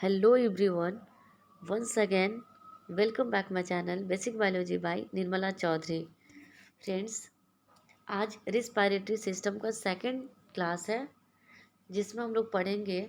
Hello everyone, once again welcome back my channel Basic Biology by Nirmala Chaudhary. Friends, आज respiratory system का second class है जिसमें हम लोग पढ़ेंगे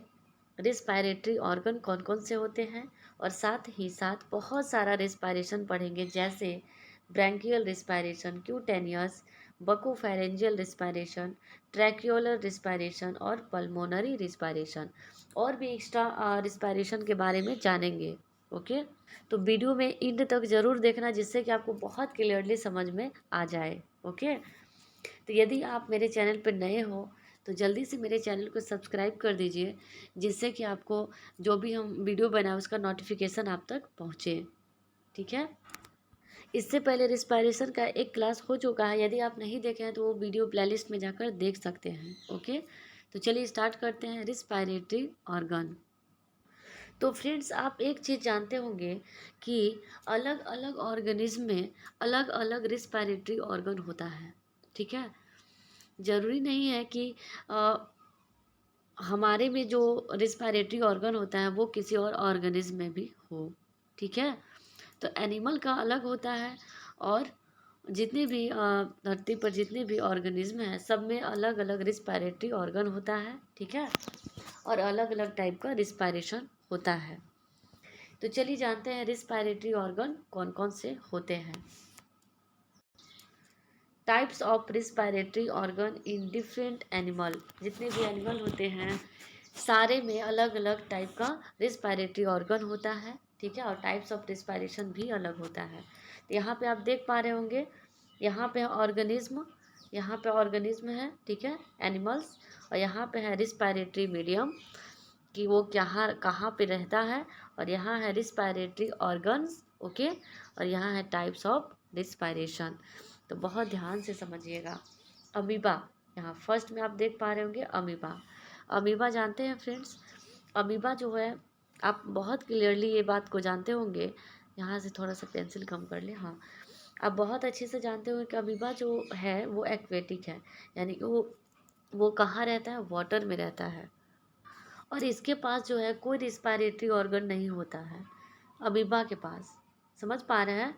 रिस्पायरेटरी ऑर्गन कौन कौन से होते हैं और साथ ही साथ बहुत सारा रिस्पायरेशन पढ़ेंगे, जैसे branchial respiration, cutaneous, buccopharyngeal respiration, tracheal respiration और पल्मोनरी रिस्पायरेशन, और भी एक्स्ट्रा रिस्पायरेशन के बारे में जानेंगे। ओके, तो वीडियो में एंड तक ज़रूर देखना जिससे कि आपको बहुत क्लियरली समझ में आ जाए। ओके, तो यदि आप मेरे चैनल पर नए हो तो जल्दी से मेरे चैनल को सब्सक्राइब कर दीजिए, जिससे कि आपको जो भी हम वीडियो बनाए उसका नोटिफिकेशन आप तक पहुँचे। ठीक है, इससे पहले रिस्पायरेशन का एक क्लास हो चुका है, यदि आप नहीं देखे हैं तो वो वीडियो प्लेलिस्ट में जाकर देख सकते हैं। ओके, तो चलिए स्टार्ट करते हैं रिस्पायरेटरी ऑर्गन। तो फ्रेंड्स, आप एक चीज़ जानते होंगे कि अलग अलग ऑर्गेनिज्म में अलग अलग रिस्पायरेटरी ऑर्गन होता है। ठीक है, ज़रूरी नहीं है कि अ, हमारे में जो रिस्पायरेटरी ऑर्गन होता है वो किसी और ऑर्गेनिज्म में भी हो। ठीक है, तो एनिमल का अलग होता है, और जितने भी धरती पर जितने भी ऑर्गेनिज्म हैं सब में अलग अलग रिस्पायरेटरी ऑर्गन होता है। ठीक है, और अलग अलग टाइप का रिस्पायरेशन होता है। तो चलिए जानते हैं रिस्पायरेटरी ऑर्गन कौन कौन से होते हैं। Types of respiratory organ in different animal, जितने भी एनिमल होते हैं सारे में अलग अलग टाइप का रिस्पायरेटरी ऑर्गन होता है। ठीक है, और टाइप्स ऑफ रिस्पायरेशन भी अलग होता है। तो यहाँ पे आप देख पा रहे होंगे, यहाँ पे ऑर्गेनिज्म, यहाँ पे ऑर्गेनिज्म है, ठीक है, एनिमल्स, और यहाँ पे है रिस्पायरेटरी मीडियम कि वो कहाँ कहाँ पे रहता है, और यहाँ है रिस्पायरेटरी ऑर्गन्स। ओके, और यहाँ है टाइप्स ऑफ रिस्पायरेशन। तो बहुत ध्यान से समझिएगा। अमीबा, यहाँ फर्स्ट में आप देख पा रहे होंगे अमीबा। अमीबा जानते हैं फ्रेंड्स, अमीबा जो है, आप बहुत क्लियरली ये बात को जानते होंगे। यहाँ से थोड़ा सा पेंसिल कम कर ले। हाँ, आप बहुत अच्छे से जानते होंगे कि अमीबा जो है वो एक्वेटिक है, यानी कि वो कहाँ रहता है, वाटर में रहता है, और इसके पास जो है कोई रिस्पायरेटरी ऑर्गन नहीं होता है अमीबा के पास। समझ पा रहे हैं?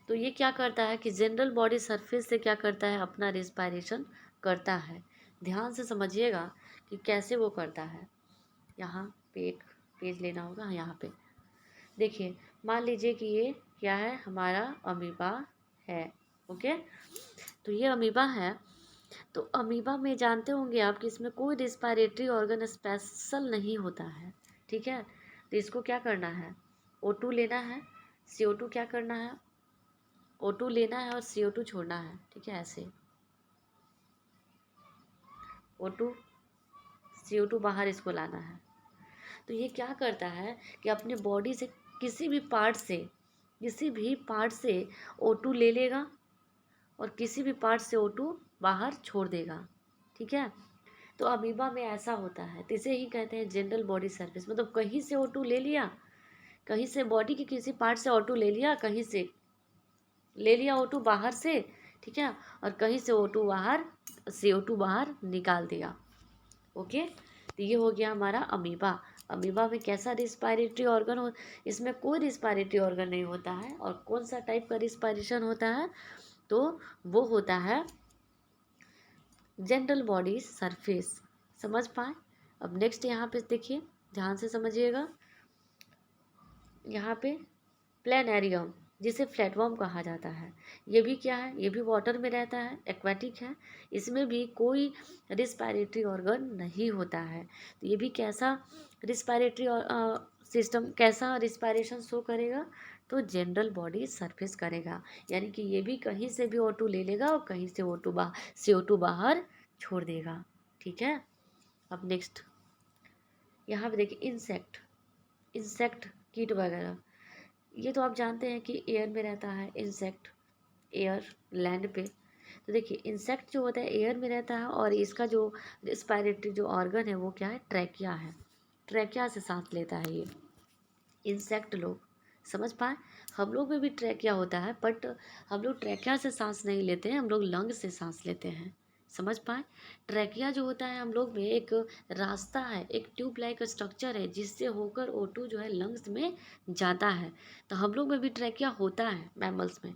तो ये क्या करता है कि जनरल बॉडी सरफेस से क्या करता है, अपना रिस्पायरेशन करता है। ध्यान से समझिएगा कि कैसे वो करता है। यहाँ पे एक पेज लेना होगा। हाँ, यहाँ पे देखिए, मान लीजिए कि ये क्या है, हमारा अमीबा है। ओके, तो ये अमीबा है। तो अमीबा में जानते होंगे आप कि इसमें कोई रिस्पायरेटरी ऑर्गन स्पेशल नहीं होता है। ठीक है, तो इसको क्या करना है, O2 लेना है, CO2 क्या करना है, O2 लेना है और CO2 छोड़ना है। ठीक है, ऐसे O2 CO2 बाहर इसको लाना है। तो ये क्या करता है कि अपने बॉडी से किसी भी पार्ट से O2 ले लेगा और किसी भी पार्ट से O2 बाहर छोड़ देगा। ठीक है, तो अमीबा में ऐसा होता है, तो इसे ही कहते हैं जनरल बॉडी सरफेस। मतलब कहीं से O2 ले लिया, कहीं से बॉडी के किसी पार्ट से O2 ले लिया, कहीं से ले लिया O2 बाहर से। ठीक है, और कहीं से O2 बाहर, CO2 बाहर निकाल दिया। ओके, तो ये हो गया हमारा अमीबा। अमीबा में कैसा रिस्पायरेटरी ऑर्गन हो, इसमें कोई रिस्पायरेटरी ऑर्गन नहीं होता है। और कौन सा टाइप का रिस्पायरेशन होता है, तो वो होता है जनरल बॉडी सरफेस। समझ पाए? अब नेक्स्ट यहाँ पे देखिए, ध्यान से समझिएगा। यहाँ पे प्लेनेरियम, जिसे फ्लैटवर्म कहा जाता है, ये भी क्या है, ये भी वाटर में रहता है, एक्वेटिक है। इसमें भी कोई रिस्पायरेटरी ऑर्गन नहीं होता है। तो ये भी कैसा रिस्पायरेटरी सिस्टम, कैसा रिस्पायरेशन शो करेगा, तो जनरल बॉडी सरफेस करेगा। यानी कि ये भी कहीं से भी O2 ले लेगा और कहीं से CO2 बाहर छोड़ देगा। ठीक है, अब नेक्स्ट यहाँ पे देखिए, इंसेक्ट कीट वगैरह, ये तो आप जानते हैं कि एयर में रहता है इंसेक्ट, एयर, लैंड पे। तो देखिए, इंसेक्ट जो होता है एयर में रहता है, और इसका जो रिस्पायरेटरी जो ऑर्गन है वो क्या है, ट्रैकिया है। ट्रैकिया से सांस लेता है ये इंसेक्ट लोग। समझ पाए? हम लोग में भी ट्रैकिया होता है, बट हम लोग ट्रैकिया से सांस नहीं लेते हैं, हम लोग लंग से सांस लेते हैं। समझ पाए? ट्रैकिया जो होता है हम लोग में एक रास्ता है, एक ट्यूब लाइक स्ट्रक्चर है जिससे होकर O2 जो है लंग्स में जाता है। तो हम लोग में भी ट्रैकिया होता है मैमल्स में।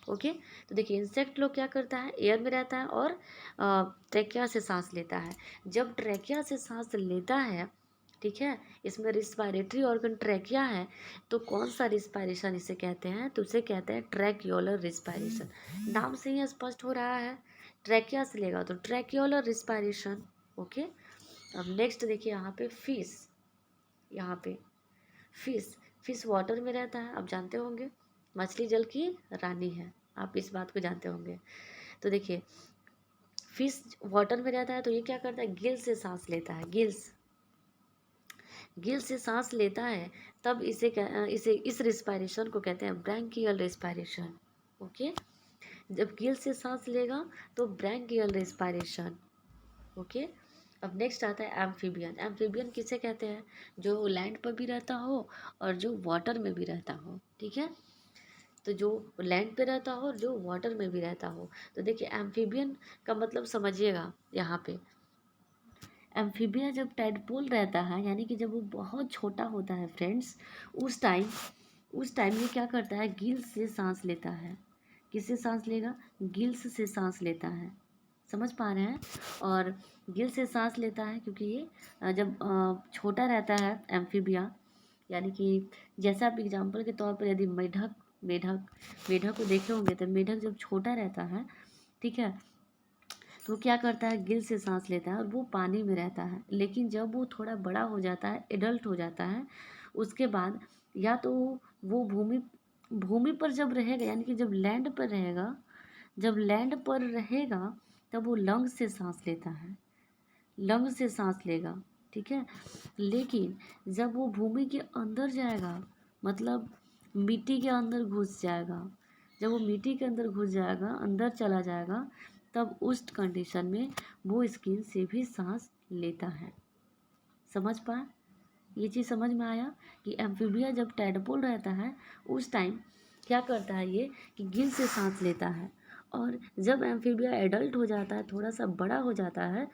ओके, तो देखिए इंसेक्ट लोग क्या करता है, एयर में रहता है और ट्रैकिया से सांस लेता है। जब ट्रैकिया से सांस लेता है, ठीक है, इसमें रिस्पायरेटरी ऑर्गन ट्रैकिया है, तो कौन सा रिस्पायरेशन इसे कहते हैं, तो उसे कहते हैं ट्रैक्योलर रिस्पायरेशन। नाम से ही स्पष्ट हो रहा है, ट्रैकिया से लेगा तो ट्रैक्योलर रिस्पायरेशन। ओके, अब नेक्स्ट देखिए यहाँ पे फिश, यहाँ पे फिश फिश वाटर में रहता है, आप जानते होंगे, मछली जल की रानी है, आप इस बात को जानते होंगे। तो देखिए फिश वाटर में रहता है, तो ये क्या करता है, गिल से सांस लेता है, गिल से सांस लेता है, तब इसे इस रिस्पायरेशन को कहते हैं ब्रैंकियल रिस्पायरेशन। ओके, जब गिल से सांस लेगा तो ब्रैंकियल रिस्पायरेशन। ओके, अब नेक्स्ट आता है एम्फीबियन। एम्फीबियन किसे कहते हैं, जो लैंड पर भी रहता हो और जो वाटर में भी रहता हो, ठीक है, तो जो लैंड पे रहता हो और जो वाटर में भी रहता हो। तो देखिए एम्फीबियन का मतलब समझिएगा, यहाँ पे एम्फीबिया जब टैडपोल रहता है, यानी कि जब वो बहुत छोटा होता है फ्रेंड्स, उस टाइम ये क्या करता है, गिल्स से सांस लेता है। किससे सांस लेगा, गिल्स से सांस लेता है, समझ पा रहे हैं? और गिल से सांस लेता है क्योंकि ये जब छोटा रहता है एम्फीबिया, यानी कि जैसे आप एग्जाम्पल के तौर पर यदि मेढक मेढक मेढक को देखे होंगे, तो मेढक जब छोटा रहता है, ठीक है, तो वो क्या करता है, गिल से सांस लेता है और वो पानी में रहता है। लेकिन जब वो थोड़ा बड़ा हो जाता है, एडल्ट हो जाता है, उसके बाद या तो वो भूमि भूमि पर जब रहेगा, यानी कि जब लैंड पर रहेगा तब वो लंग से सांस लेता है, लंग से सांस लेगा, ठीक है। लेकिन जब वो भूमि के अंदर जाएगा, मतलब मिट्टी के अंदर घुस जाएगा, जब वो मिट्टी के अंदर घुस जाएगा, अंदर चला जाएगा, तब उस कंडीशन में वो स्किन से भी सांस लेता है। समझ पाए? ये चीज़ समझ में आया कि एम्फीबिया जब टैडपोल रहता है उस टाइम क्या करता है ये, कि गिल से सांस लेता है, और जब एम्फीबिया एडल्ट हो जाता है, थोड़ा सा बड़ा हो जाता है,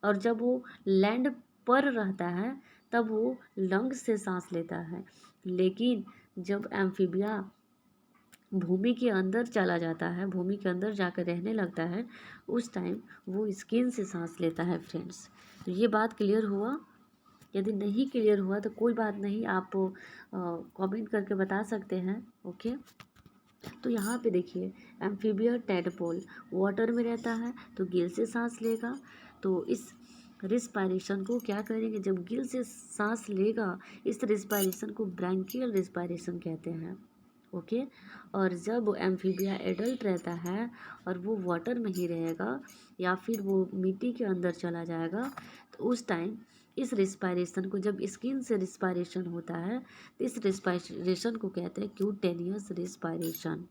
और जब वो लैंड पर रहता है, तब वो लंग से सांस लेता है। लेकिन जब एम्फीबिया भूमि के अंदर चला जाता है, भूमि के अंदर जाकर रहने लगता है, उस टाइम वो स्किन से सांस लेता है फ्रेंड्स। तो ये बात क्लियर हुआ? यदि नहीं क्लियर हुआ तो कोई बात नहीं, आप कमेंट करके बता सकते हैं। ओके, तो यहाँ पे देखिए एम्फीबिया टैडपोल वाटर में रहता है तो गिल से सांस लेगा, तो इस रिस्पायरेशन को क्या करेंगे, जब गिल से सांस लेगा, इस रिस्पायरेशन को ब्रैंकियल रिस्पायरेशन कहते हैं। ओके, और जब वो एम्फीबिया एडल्ट रहता है और वो वाटर में ही रहेगा या फिर वो मिट्टी के अंदर चला जाएगा, तो उस टाइम इस रिस्पायरेशन को, जब स्किन से रिस्पायरेशन होता है, तो इस रिस्पायरेशन को कहते हैं क्यूटेनियस रिस्पायरेशन,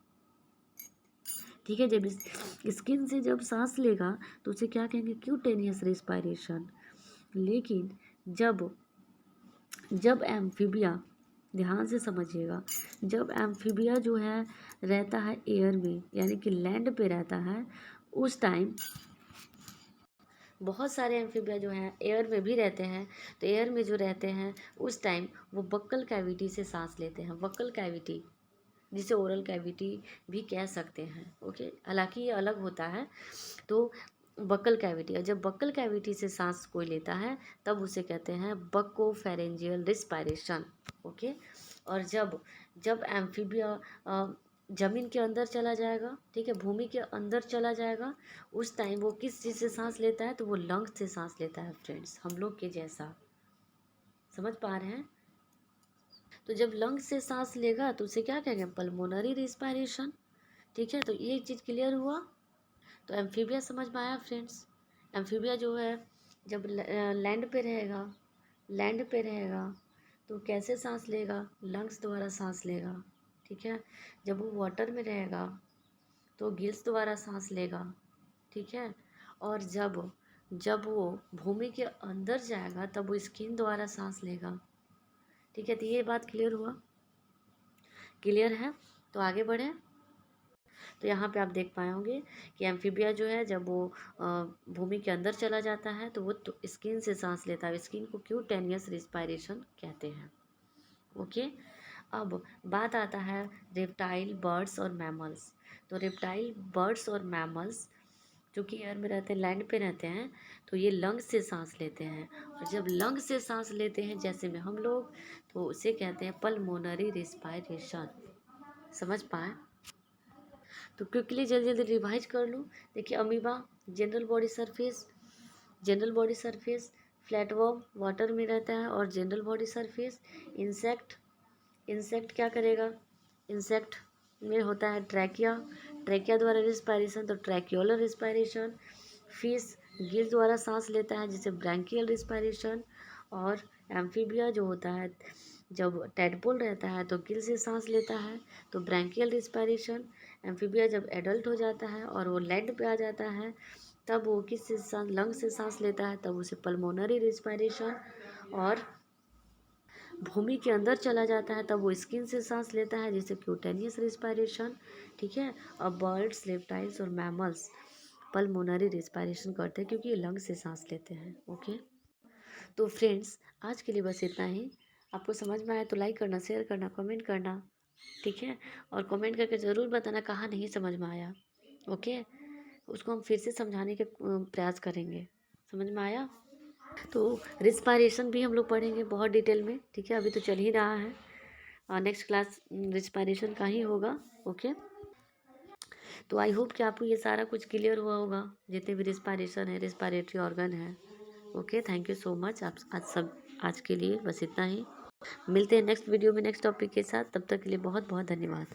ठीक है। जब इस स्किन से जब सांस लेगा तो उसे क्या कहेंगे, क्यूटेनियस रिस्पायरेशन। लेकिन जब जब एम्फीबिया, ध्यान से समझिएगा, जब एम्फीबिया जो है रहता है एयर में, यानी कि लैंड पे रहता है, उस टाइम बहुत सारे एम्फीबिया जो हैं एयर में भी रहते हैं, तो एयर में जो रहते हैं उस टाइम वो बक्कल कैविटी से सांस लेते हैं, बक्कल कैविटी, जिसे ओरल कैविटी भी कह सकते हैं। ओके, हालांकि ये अलग होता है। तो बक्कल कैविटी, और जब बक्कल कैविटी से सांस कोई लेता है तब उसे कहते हैं बक्कोफेरेंजियल रिस्पायरेशन। ओके, और जब जब एम्फीबिया जमीन के अंदर चला जाएगा, ठीक है, भूमि के अंदर चला जाएगा, उस टाइम वो किस चीज़ से सांस लेता है, तो वो लंग्स से सांस लेता है फ्रेंड्स, हम लोग के जैसा। समझ पा रहे हैं? तो जब लंग्स से सांस लेगा तो उसे क्या कहेंगे, पल्मोनरी रिस्पायरेशन, ठीक है। तो ये चीज़ क्लियर हुआ? तो एम्फीबिया समझ में आया फ्रेंड्स? एम्फीबिया जो है जब लैंड पे रहेगा, लैंड पे रहेगा तो कैसे सांस लेगा, लंग्स द्वारा सांस लेगा, ठीक है। जब वो वाटर में रहेगा तो गिल्स द्वारा सांस लेगा, ठीक है। और जब जब वो भूमि के अंदर जाएगा तब वो स्किन द्वारा सांस लेगा, ठीक है। तो ये बात क्लियर हुआ? क्लियर है? तो आगे बढ़ें। तो यहाँ पे आप देख पाए होंगे कि एम्फीबिया जो है जब वो भूमि के अंदर चला जाता है तो वो तो स्किन से सांस लेता है। स्किन को क्यूटेनियस रिस्पायरेशन कहते हैं। ओके, अब बात आता है रेप्टाइल, बर्ड्स और मैमल्स। तो रेप्टाइल, बर्ड्स और मैमल्स जो कि एयर में रहते हैं, लैंड पे रहते हैं, तो ये लंग से सांस लेते हैं। और जब लंग से सांस लेते हैं जैसे में हम लोग, तो उसे कहते हैं पल्मोनरी रिस्पायरेशन। समझ पाए? तो क्विकली जल्दी जल्दी रिवाइज कर लूँ। देखिए, amoeba general body surface, general body surface. Flatworm water में रहता है और general body surface. Insect, insect क्या करेगा? इंसेक्ट में होता है ट्रैकिया, ट्रैकिया द्वारा रिस्पायरेशन, तो ट्रैक्यूलर रिस्पायरेशन। फिश गिल द्वारा सांस लेता है जिसे ब्रैंकियल रिस्पायरेशन। और एम्फीबिया जो होता है, जब टैडपोल रहता है तो गिल से सांस लेता है, तो ब्रैंकियल रिस्पायरेशन। एम्फीबिया जब एडल्ट हो जाता है और वो लैंड पे आ जाता है, तब वो किस से सांस, लंग से सांस लेता है, तब उसे पल्मोनरी रिस्पायरेशन। और भूमि के अंदर चला जाता है तब वो स्किन से सांस लेता है जिसे क्यूटेनियस रिस्पायरेशन। ठीक है। और बर्ड्स, रेप्टाइल्स और मैमल्स पल्मोनरी रिस्पायरेशन करते हैं क्योंकि ये लंग से सांस लेते हैं। ओके, तो फ्रेंड्स आज के लिए बस इतना ही। आपको समझ में आया तो लाइक करना, शेयर करना, कमेंट करना। ठीक है, और कमेंट करके ज़रूर बताना कहाँ नहीं समझ में आया। ओके, उसको हम फिर से समझाने के प्रयास करेंगे। समझ में आया? तो रिस्पायरेशन भी हम लोग पढ़ेंगे बहुत डिटेल में। ठीक है, अभी तो चल ही रहा है और नेक्स्ट क्लास रिस्पायरेशन का ही होगा। ओके, तो आई होप कि आपको ये सारा कुछ क्लियर हुआ होगा, जितने भी रिस्पायरेशन है, रिस्पायरेटरी ऑर्गन है। Okay, thank you so much. आप आज के लिए बस इतना ही। मिलते हैं नेक्स्ट वीडियो में नेक्स्ट टॉपिक के साथ। तब तक के लिए बहुत बहुत धन्यवाद।